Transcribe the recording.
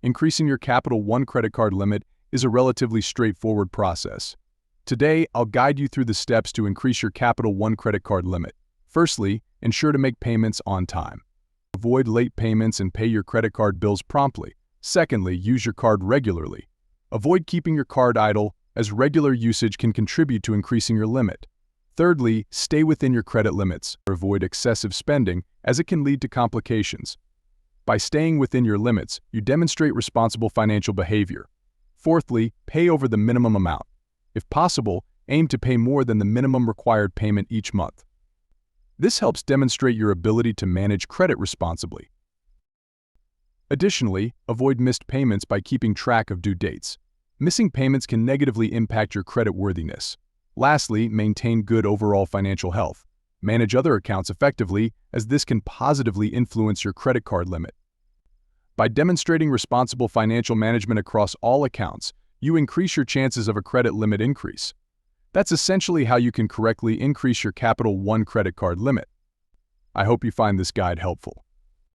increasing your Capital One credit card limit is a relatively straightforward process. Today, I'll guide you through the steps to increase your Capital One credit card limit. Firstly, ensure to make payments on time. Avoid late payments and pay your credit card bills promptly. Secondly, use your card regularly. Avoid keeping your card idle, as regular usage can contribute to increasing your limit. Thirdly, stay within your credit limits. Avoid excessive spending, as it can lead to complications. By staying within your limits, you demonstrate responsible financial behavior. Fourthly, pay over the minimum amount. If possible, aim to pay more than the minimum required payment each month. This helps demonstrate your ability to manage credit responsibly. Additionally, avoid missed payments by keeping track of due dates. Missing payments can negatively impact your creditworthiness. Lastly, maintain good overall financial health. Manage other accounts effectively, as this can positively influence your credit card limit. By demonstrating responsible financial management across all accounts, you increase your chances of a credit limit increase. That's essentially how you can correctly increase your Capital One credit card limit. I hope you find this guide helpful.